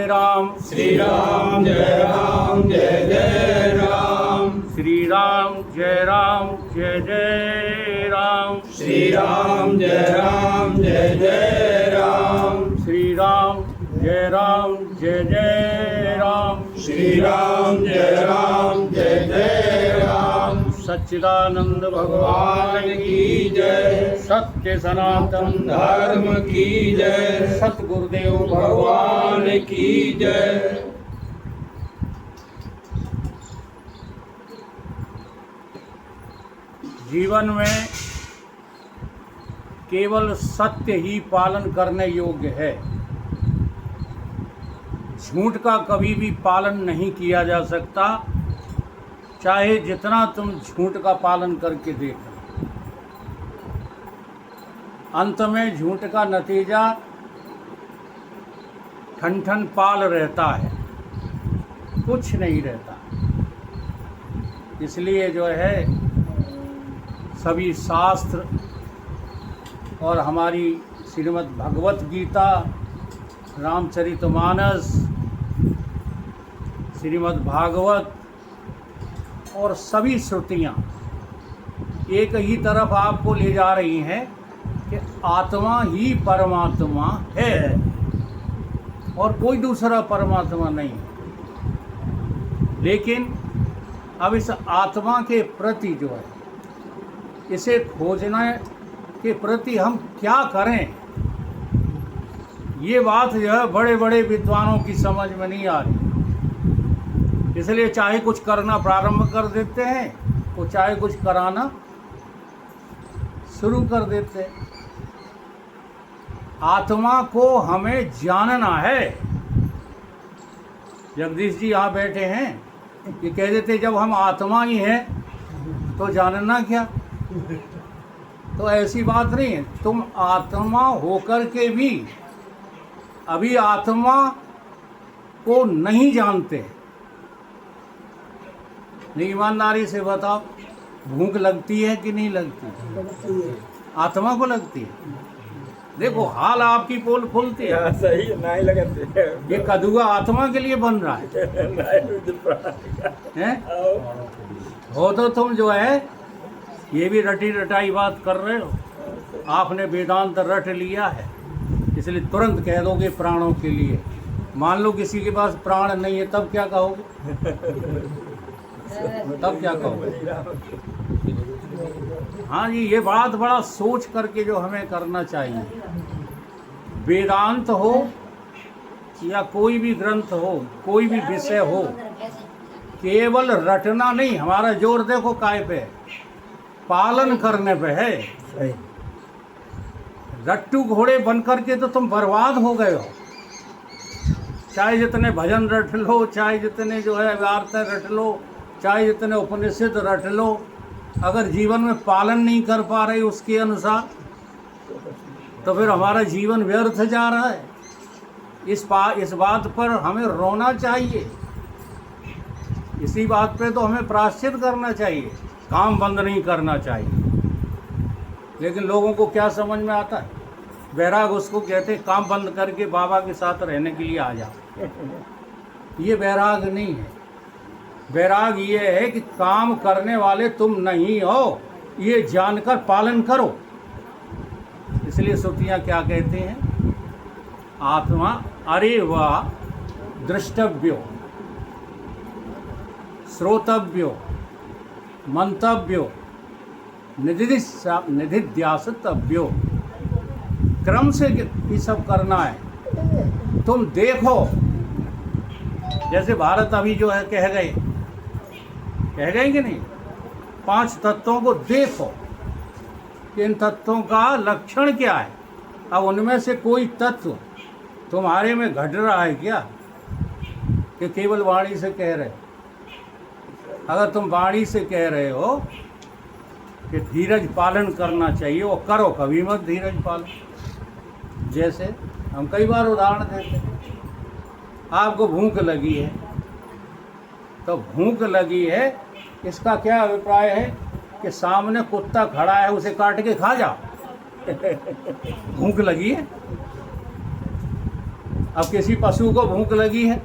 राम श्री राम जय राम जय जय राम। श्री राम जय राम जय जय राम। श्री राम जय राम जय जय राम। श्री राम जय राम जय जय राम। श्री राम जय राम जय जय राम। सच्चिदानंद भगवान की जय। सत्य सनातन धर्म की जय। सतगुरुदेव भगवान की जय। जीवन में केवल सत्य ही पालन करने योग्य है। झूठ का कभी भी पालन नहीं किया जा सकता, चाहे जितना तुम झूठ का पालन करके देखो। अंत में झूठ का नतीजा ठन ठन पाल रहता है, कुछ नहीं रहता। इसलिए जो है सभी शास्त्र और हमारी श्रीमद् भगवत गीता, रामचरितमानस, श्रीमद् भागवत और सभी श्रुतियाँ एक ही तरफ आपको ले जा रही हैं कि आत्मा ही परमात्मा है और कोई दूसरा परमात्मा नहीं है। लेकिन अब इस आत्मा के प्रति जो है, इसे खोजने के प्रति हम क्या करें, ये बात जो है बड़े बड़े विद्वानों की समझ में नहीं आ रही। इसलिए चाहे कुछ करना प्रारंभ कर देते हैं तो चाहे कुछ कराना शुरू कर देते हैं। आत्मा को हमें जानना है। जगदीश जी यहाँ बैठे हैं, ये कह देते जब हम आत्मा ही हैं तो जानना क्या। तो ऐसी बात नहीं है। तुम आत्मा होकर के भी अभी आत्मा को नहीं जानते। नहीं, ईमानदारी से बताओ, भूख लगती है कि नहीं लगती? आत्मा को लगती है। देखो हाल आपकी पोल खुलती है। सही नहीं लगते। ये कदुआ आत्मा के लिए बन रहा है। हो तो तुम जो है ये भी रटी रटाई बात कर रहे हो। आपने वेदांत रट लिया है, इसलिए तुरंत कह दोगे प्राणों के लिए। मान लो किसी के पास प्राण नहीं है, तब क्या कहोगे? तब क्या कहोगे? हाँ जी, ये बात बड़ा सोच करके जो हमें करना चाहिए। वेदांत हो या कोई भी ग्रंथ हो, कोई भी विषय हो, केवल रटना नहीं। हमारा जोर देखो काय पे, पालन करने पे है। रट्टू घोड़े बन करके तो तुम बर्बाद हो गए हो। चाहे जितने भजन रट लो, चाहे जितने जो है वार्ता रट लो, चाहे जितने उपनिषद रट लो, अगर जीवन में पालन नहीं कर पा रहे उसके अनुसार, तो फिर हमारा जीवन व्यर्थ जा रहा है। इस बात पर हमें रोना चाहिए। इसी बात पे तो हमें प्रायश्चित करना चाहिए, काम बंद नहीं करना चाहिए। लेकिन लोगों को क्या समझ में आता है? वैराग उसको कहते हैं, काम बंद करके बाबा के साथ रहने के लिए आ जाओ। ये वैराग नहीं है। वैराग ये है कि काम करने वाले तुम नहीं हो, ये जानकर पालन करो। इसलिए श्रुतियाँ क्या कहते हैं? आत्मा अरे वाह द्रष्टव्यो, श्रोतव्यो, मंतव्यो, निधिध्यासितव्यो। क्रम से ये सब करना है। तुम देखो, जैसे भारत अभी जो है कह गए कि नहीं, 5 तत्वों को देखो कि इन तत्वों का लक्षण क्या है। अब उनमें से कोई तत्व तुम्हारे में घट रहा है क्या, कि केवल वाणी से कह रहे? अगर तुम वाणी से कह रहे हो कि धीरज पालन करना चाहिए, वो करो, कभी मत धीरज पालन। जैसे हम कई बार उदाहरण देते हैं, आपको भूख लगी है, तो भूख लगी है, इसका क्या अभिप्राय है कि सामने कुत्ता खड़ा है, उसे काट के खा जाओ। भूख लगी है। अब किसी पशु को भूख लगी है,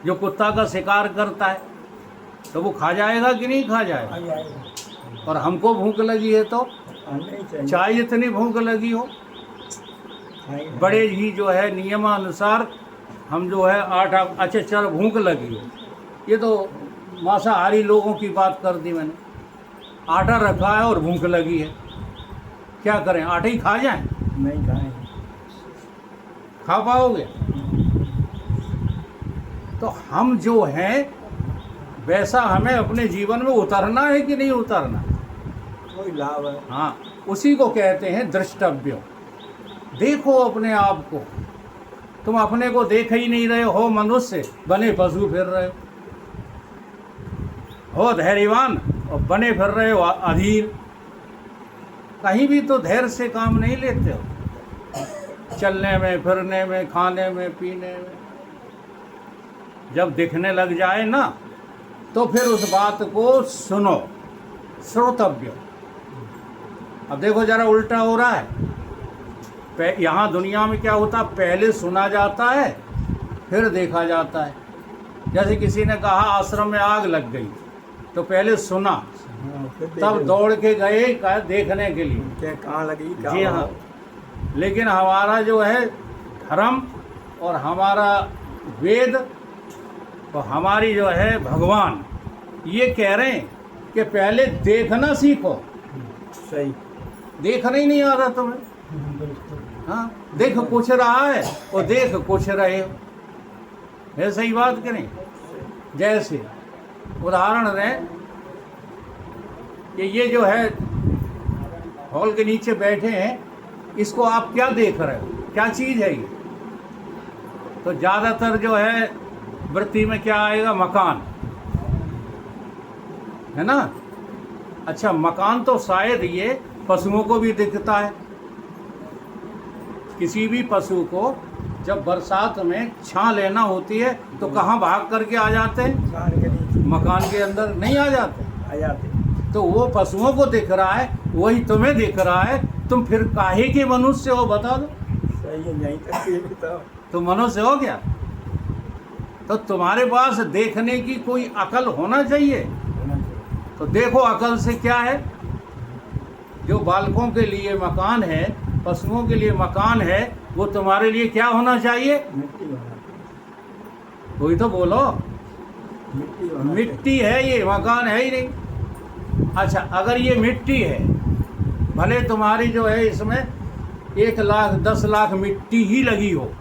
जो कुत्ता का शिकार करता है, तो वो खा जाएगा कि नहीं खा जाएगा? आ जाएगा। और हमको भूख लगी है तो नहीं चाहिए। चाहे जितनी भूख लगी हो, खाएगा। बड़े ही जो है नियमानुसार हम जो है आटा, अच्छा चल भूख लगी है, ये तो मांसाहारी लोगों की बात कर दी मैंने। आटा रखा है और भूख लगी है, क्या करें? आटा ही खा जाएं? नहीं खाएंगे। खा पाओगे? तो हम जो हैं वैसा हमें अपने जीवन में उतरना है कि नहीं उतरना? कोई लाभ है। हाँ, उसी को कहते हैं द्रष्टव्य। देखो अपने आप को, तुम अपने को देख ही नहीं रहे हो, मनुष्य बने पशु फिर रहे हो धैर्यवान और बने फिर रहे हो अधीर। कहीं भी तो धैर्य से काम नहीं लेते हो, चलने में, फिरने में, खाने में, पीने में। जब दिखने लग जाए ना, तो फिर उस बात को सुनो, श्रोतव्य। अब देखो जरा उल्टा हो रहा है। यहाँ दुनिया में क्या होता, पहले सुना जाता है फिर देखा जाता है। जैसे किसी ने कहा आश्रम में आग लग गई, तो पहले सुना, हाँ, फिर तब देखो। दौड़ के गए देखने के लिए। क्या कहाँ लगी क्या जी हाँ। हुआ? लेकिन हमारा जो है धर्म और हमारा वेद और हमारी जो है भगवान, ये कह रहे हैं कि पहले देखना सीखो। सही। देखना ही नहीं आ रहा तुम्हें। हाँ, देख कुछ रहा है और देख कुछ रहे हो, है सही बात कि नहीं? जैसे उदाहरण दें कि ये जो है हॉल के नीचे बैठे हैं, इसको आप क्या देख रहे हो, क्या चीज़ है ये? तो ज़्यादातर जो है वृत्ति में क्या आएगा, मकान, है ना? अच्छा, मकान तो शायद ये पशुओं को भी दिखता है। किसी भी पशु को जब बरसात में छां लेना होती है तो कहाँ भाग करके आ जाते हैं? कान के नीचे मकान के अंदर नहीं आ जाते। आ जाते। तो वो पशुओं को दिख रहा है, वही तुम्हें दिख रहा है। तुम फिर काहे के मनुष्य हो, बता दो? सही है, यहीं तक ये बताओ। तुम मनुष्य हो क्या? तो तुम्हारे पास देखने की कोई अकल होना चाहिए। होना चाहिए। तो देखो अकल से क्या है। जो बालकों के लिए मकान है, पशुओं के लिए मकान है, वो तुम्हारे लिए क्या होना चाहिए? मिट्टी होना चाहिए। कोई तो बोलो। मिट्टी होना मिट्टी है, ये मकान है ही नहीं। अच्छा, अगर ये मिट्टी है, भले तुम्हारी जो है इसमें 1 लाख 10 लाख मिट्टी ही लगी हो,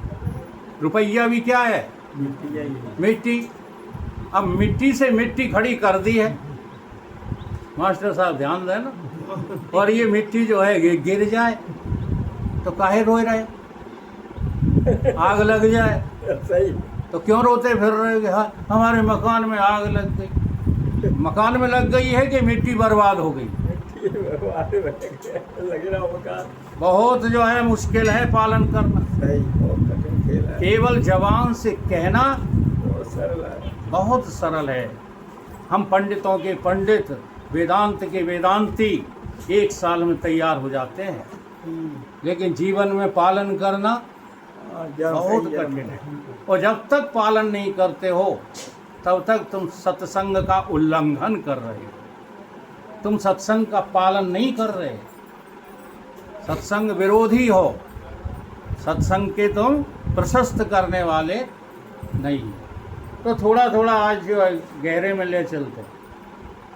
रुपया भी क्या है? चाहिए। मिट्टी यही है। मिट्टी। अब मिट्टी से मिट्टी खड़ी कर दी है, मास्टर साहब ध्यान दें ना, और ये मिट्टी जो है ये गिर जाए तो काहे रोए रहे? आग लग जाए सही। तो क्यों रोते फिर रहे कि हाँ हमारे मकान में आग लग गई? मकान में लग गई है कि मिट्टी बर्बाद हो गई? मिट्टी बर्बाद लग रहा हो मकान। बहुत जो है मुश्किल है पालन करना। सही। बहुत कठिन खेल है। केवल जबान से कहना बहुत सरल है। बहुत सरल है। हम पंडितों के पंडित, वेदांत के वेदांती 1 साल में तैयार हो जाते हैं, लेकिन जीवन में पालन करना बहुत कठिन है। और जब तक पालन नहीं करते हो तब तक तुम सत्संग का उल्लंघन कर रहे हो, तुम सत्संग का पालन नहीं कर रहे, सत्संग विरोधी हो, सत्संग के तुम प्रशस्त करने वाले नहीं। तो थोड़ा थोड़ा आज जो है गहरे में ले चलते।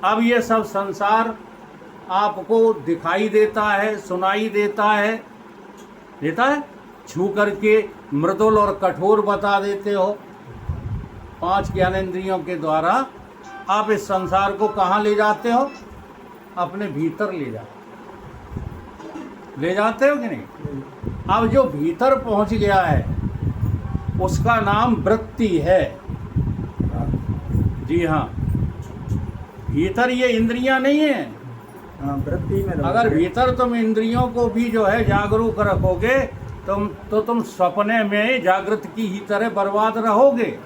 अब ये सब संसार आपको दिखाई देता है, सुनाई देता है, छू करके मृदुल और कठोर बता देते हो। 5 ज्ञानेंद्रियों के द्वारा आप इस संसार को कहाँ ले जाते हो? अपने भीतर ले जाते हो कि नहीं? अब जो भीतर पहुँच गया है उसका नाम वृत्ति है। जी हाँ, भीतर ये इंद्रियां नहीं है। हाँ, वृत्ति में अगर भीतर तुम इंद्रियों को भी जो है जागरूक रखोगे तुम सपने में जागृत की ही तरह बर्बाद रहोगे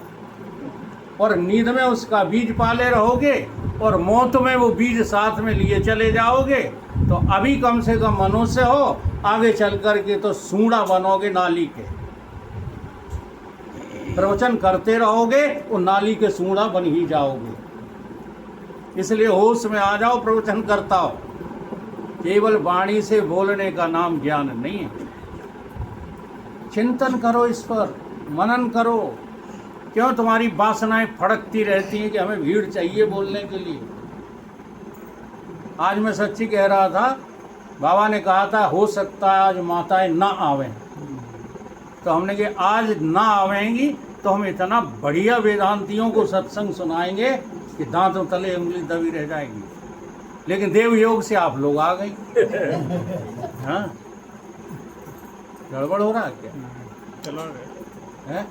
और नींद में उसका बीज पाले रहोगे और मौत में वो बीज साथ में लिए चले जाओगे तो अभी कम से कम मनुष्य हो, आगे चल कर के तो सूंडा बनोगे नाली के। प्रवचन करते रहोगे वो नाली के सूंडा बन ही जाओगे। इसलिए होश में आ जाओ, प्रवचन करता हो। केवल वाणी से बोलने का नाम ज्ञान नहीं है। चिंतन करो, इस पर मनन करो। क्यों तुम्हारी वासनाएं फड़कती रहती हैं कि हमें भीड़ चाहिए बोलने के लिए। आज मैं सच्ची कह रहा था, बाबा ने कहा था हो सकता है आज माताएं ना आवें, तो हमने कहा आज ना आवेंगी तो हम इतना बढ़िया वेदांतियों को सत्संग सुनाएंगे कि दांतों तले उंगली दबी रह जाएगी। लेकिन देव योग से आप लोग आ गई। हाँ, गड़बड़ हो रहा है क्या? चलो है